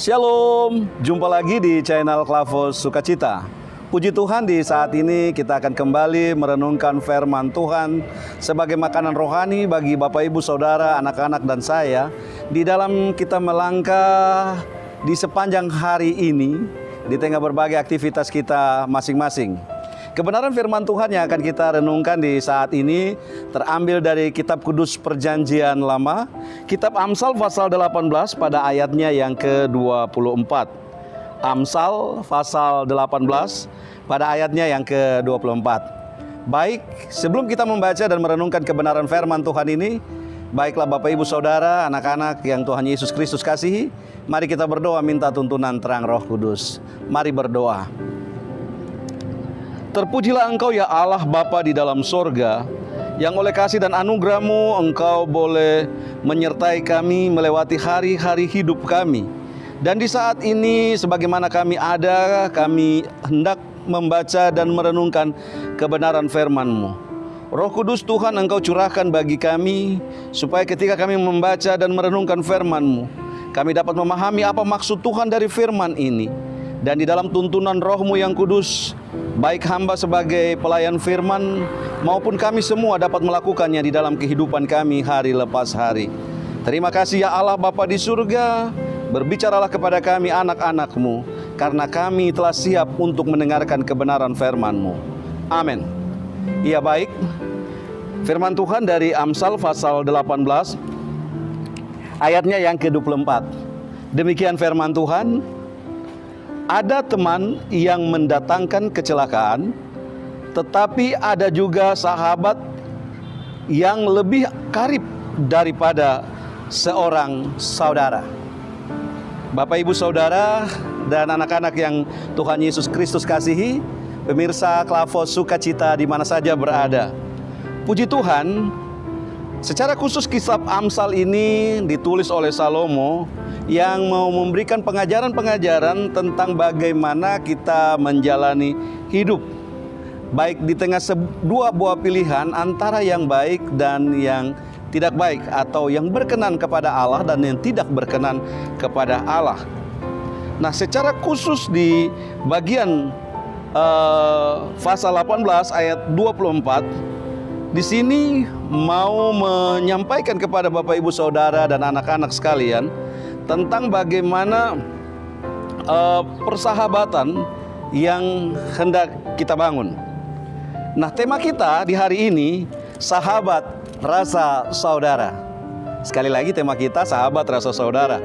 Shalom, jumpa lagi di channel Klavos Sukacita. Puji Tuhan, di saat ini kita akan kembali merenungkan firman Tuhan sebagai makanan rohani bagi Bapak Ibu Saudara, anak-anak dan saya, di dalam kita melangkah di sepanjang hari ini di tengah berbagai aktivitas kita masing-masing. Kebenaran firman Tuhan yang akan kita renungkan di saat ini terambil dari Kitab Kudus Perjanjian Lama, Kitab Amsal pasal 18 pada ayatnya yang ke-24. Amsal pasal 18 pada ayatnya yang ke-24. Baik, sebelum kita membaca dan merenungkan kebenaran firman Tuhan ini, baiklah Bapak Ibu Saudara, anak-anak yang Tuhan Yesus Kristus kasihi, mari kita berdoa minta tuntunan terang Roh Kudus. Mari berdoa. Terpujilah Engkau ya Allah Bapa di dalam sorga, yang oleh kasih dan anugerah-Mu Engkau boleh menyertai kami melewati hari-hari hidup kami. Dan di saat ini sebagaimana kami ada, kami hendak membaca dan merenungkan kebenaran firman-Mu. Roh Kudus Tuhan Engkau curahkan bagi kami, supaya ketika kami membaca dan merenungkan firman-Mu, kami dapat memahami apa maksud Tuhan dari firman ini. Dan di dalam tuntunan Roh-Mu yang kudus, baik hamba sebagai pelayan firman maupun kami semua dapat melakukannya di dalam kehidupan kami hari lepas hari. Terima kasih ya Allah Bapa di surga, berbicaralah kepada kami anak-anak-Mu, karena kami telah siap untuk mendengarkan kebenaran firman-Mu. Amin. Iya baik, firman Tuhan dari Amsal pasal 18 ayatnya yang ke-24. Demikian firman Tuhan. Ada teman yang mendatangkan kecelakaan, tetapi ada juga sahabat yang lebih karib daripada seorang saudara. Bapak Ibu Saudara dan anak-anak yang Tuhan Yesus Kristus kasihi, pemirsa Klavos Sukacita di mana saja berada. Puji Tuhan, secara khusus kitab Amsal ini ditulis oleh Salomo yang mau memberikan pengajaran-pengajaran tentang bagaimana kita menjalani hidup, baik di tengah dua buah pilihan antara yang baik dan yang tidak baik, atau yang berkenan kepada Allah dan yang tidak berkenan kepada Allah. Nah, secara khusus di bagian pasal 18 ayat 24, di sini mau menyampaikan kepada Bapak Ibu Saudara dan anak-anak sekalian tentang bagaimana persahabatan yang hendak kita bangun. Nah, tema kita di hari ini, sahabat rasa saudara. Sekali lagi tema kita, sahabat rasa saudara.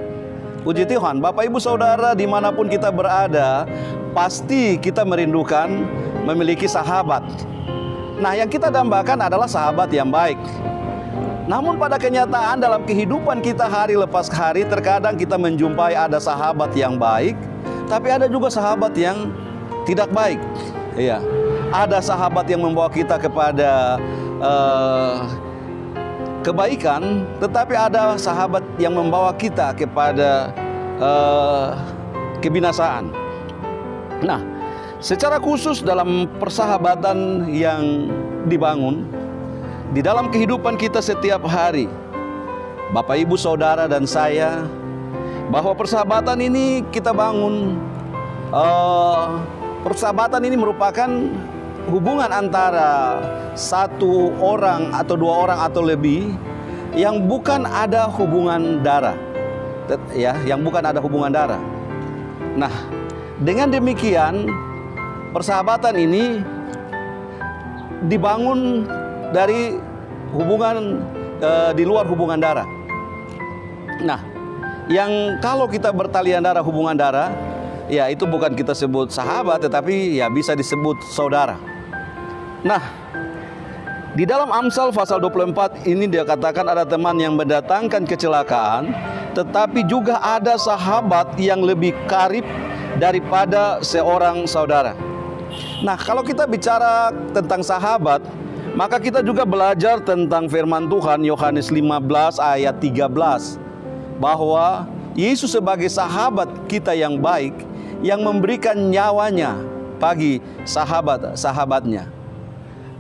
Puji Tuhan, Bapak Ibu Saudara dimanapun kita berada, pasti kita merindukan memiliki sahabat. Nah, yang kita dambakan adalah sahabat yang baik. Namun pada kenyataan dalam kehidupan kita hari lepas hari, terkadang kita menjumpai ada sahabat yang baik, tapi ada juga sahabat yang tidak baik. Iya, ada sahabat yang membawa kita kepada kebaikan, tetapi ada sahabat yang membawa kita kepada kebinasaan. Nah, secara khusus dalam persahabatan yang dibangun di dalam kehidupan kita setiap hari, Bapak Ibu Saudara dan saya, bahwa persahabatan ini kita bangun, persahabatan ini merupakan hubungan antara satu orang atau dua orang atau lebih yang bukan ada hubungan darah, ya, yang bukan ada hubungan darah. Nah, dengan demikian persahabatan ini dibangun dari hubungan di luar hubungan darah. Nah, yang kalau kita bertalian darah, hubungan darah, ya itu bukan kita sebut sahabat, tetapi ya bisa disebut saudara. Nah, di dalam Amsal pasal 24 ini dia katakan ada teman yang mendatangkan kecelakaan, tetapi juga ada sahabat yang lebih karib daripada seorang saudara. Nah, kalau kita bicara tentang sahabat, maka kita juga belajar tentang firman Tuhan Yohanes 15 ayat 13, bahwa Yesus sebagai sahabat kita yang baik, yang memberikan nyawanya bagi sahabat-sahabatnya.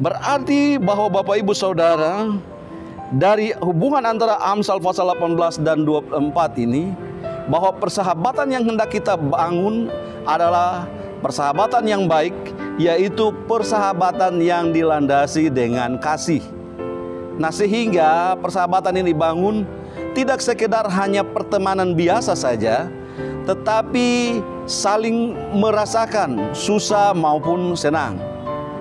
Berarti bahwa Bapak Ibu Saudara, dari hubungan antara Amsal pasal 18 dan 24 ini, bahwa persahabatan yang hendak kita bangun adalah persahabatan yang baik, yaitu persahabatan yang dilandasi dengan kasih. Nah, sehingga persahabatan ini dibangun tidak sekedar hanya pertemanan biasa saja, tetapi saling merasakan susah maupun senang,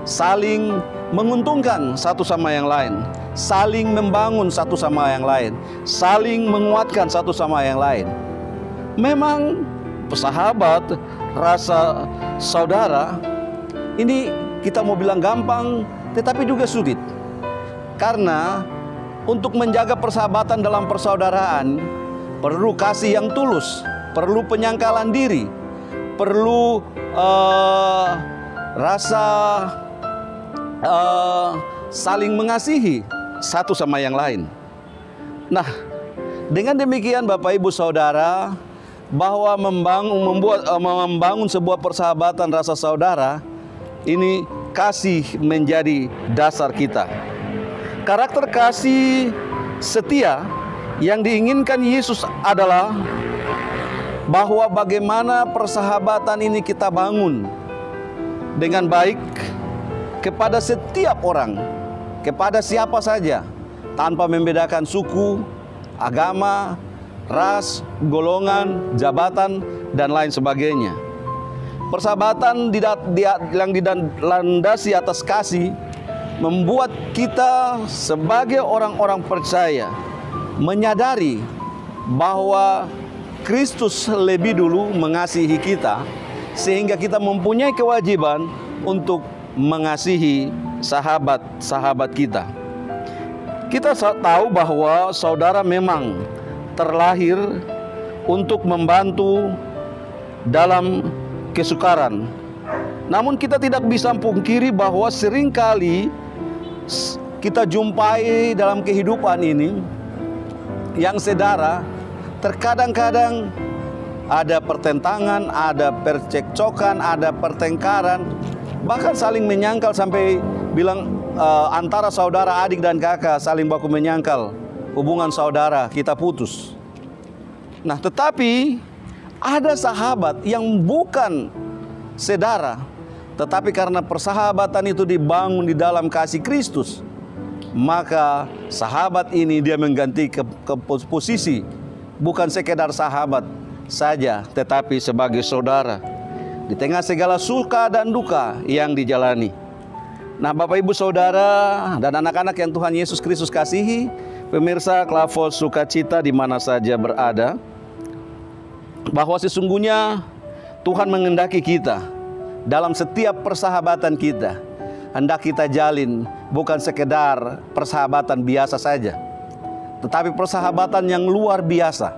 saling menguntungkan satu sama yang lain, saling membangun satu sama yang lain, saling menguatkan satu sama yang lain. Memang sahabat, rasa saudara, ini kita mau bilang gampang, tetapi juga sulit. Karena untuk menjaga persahabatan dalam persaudaraan perlu kasih yang tulus, perlu penyangkalan diri, perlu rasa saling mengasihi satu sama yang lain. Nah, dengan demikian Bapak Ibu Saudara, bahwa membangun sebuah persahabatan rasa saudara, ini kasih menjadi dasar kita. Karakter kasih setia yang diinginkan Yesus adalah bahwa bagaimana persahabatan ini kita bangun dengan baik kepada setiap orang, kepada siapa saja, tanpa membedakan suku, agama, ras, golongan, jabatan, dan lain sebagainya. Persahabatan yang dilandasi atas kasih membuat kita sebagai orang-orang percaya menyadari bahwa Kristus lebih dulu mengasihi kita, sehingga kita mempunyai kewajiban untuk mengasihi sahabat-sahabat kita. Kita tahu bahwa saudara memang terlahir untuk membantu dalam kesukaran. Namun kita tidak bisa pungkiri bahwa seringkali kita jumpai dalam kehidupan ini yang saudara terkadang-kadang ada pertentangan, ada percekcokan, ada pertengkaran, bahkan saling menyangkal sampai bilang antara saudara, adik dan kakak saling baku menyangkal. Hubungan saudara kita putus. Nah, tetapi ada sahabat yang bukan saudara, tetapi karena persahabatan itu dibangun di dalam kasih Kristus, maka sahabat ini dia mengganti ke posisi bukan sekedar sahabat saja, tetapi sebagai saudara di tengah segala suka dan duka yang dijalani. Nah, Bapak Ibu Saudara dan anak-anak yang Tuhan Yesus Kristus kasihi, pemirsa Klavos Sukacita di mana saja berada, bahwa sesungguhnya Tuhan mengendaki kita dalam setiap persahabatan kita, hendak kita jalin bukan sekedar persahabatan biasa saja, tetapi persahabatan yang luar biasa,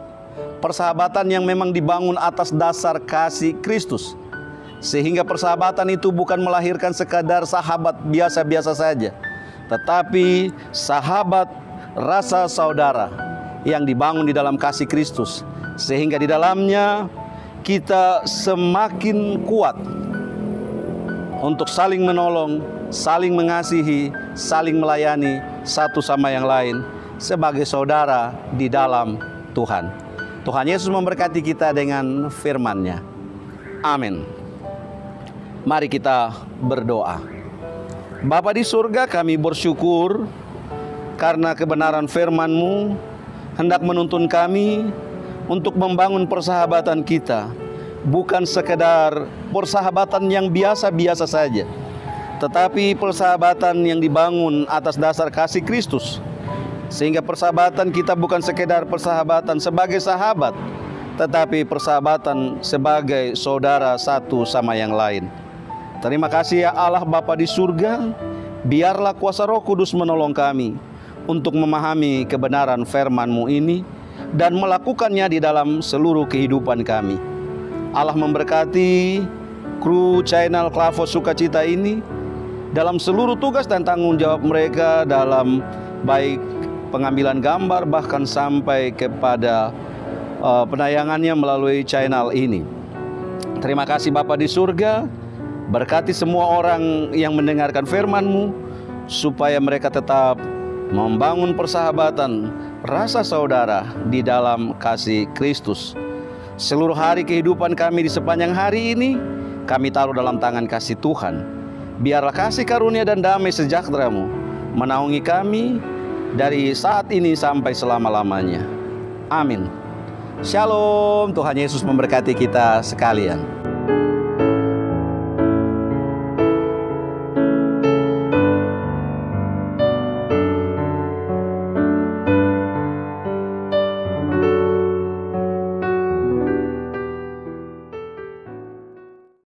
persahabatan yang memang dibangun atas dasar kasih Kristus, sehingga persahabatan itu bukan melahirkan sekadar sahabat biasa-biasa saja, tetapi sahabat rasa saudara yang dibangun di dalam kasih Kristus, sehingga di dalamnya kita semakin kuat untuk saling menolong, saling mengasihi, saling melayani satu sama yang lain sebagai saudara di dalam Tuhan. Tuhan Yesus memberkati kita dengan firman-Nya. Amin. Mari kita berdoa. Bapa di surga, kami bersyukur karena kebenaran firman-Mu hendak menuntun kami untuk membangun persahabatan kita, bukan sekedar persahabatan yang biasa-biasa saja, tetapi persahabatan yang dibangun atas dasar kasih Kristus, sehingga persahabatan kita bukan sekedar persahabatan sebagai sahabat, tetapi persahabatan sebagai saudara satu sama yang lain. Terima kasih ya Allah Bapa di surga, biarlah kuasa Roh Kudus menolong kami untuk memahami kebenaran firman-Mu ini dan melakukannya di dalam seluruh kehidupan kami. Allah memberkati kru channel Klavos Sukacita ini dalam seluruh tugas dan tanggung jawab mereka, dalam baik pengambilan gambar bahkan sampai kepada penayangannya melalui channel ini. Terima kasih Bapa di surga, berkati semua orang yang mendengarkan firman-Mu supaya mereka tetap membangun persahabatan rasa saudara di dalam kasih Kristus. Seluruh hari kehidupan kami di sepanjang hari ini kami taruh dalam tangan kasih Tuhan. Biarlah kasih karunia dan damai sejahtera-Mu menaungi kami dari saat ini sampai selama-lamanya. Amin. Shalom, Tuhan Yesus memberkati kita sekalian.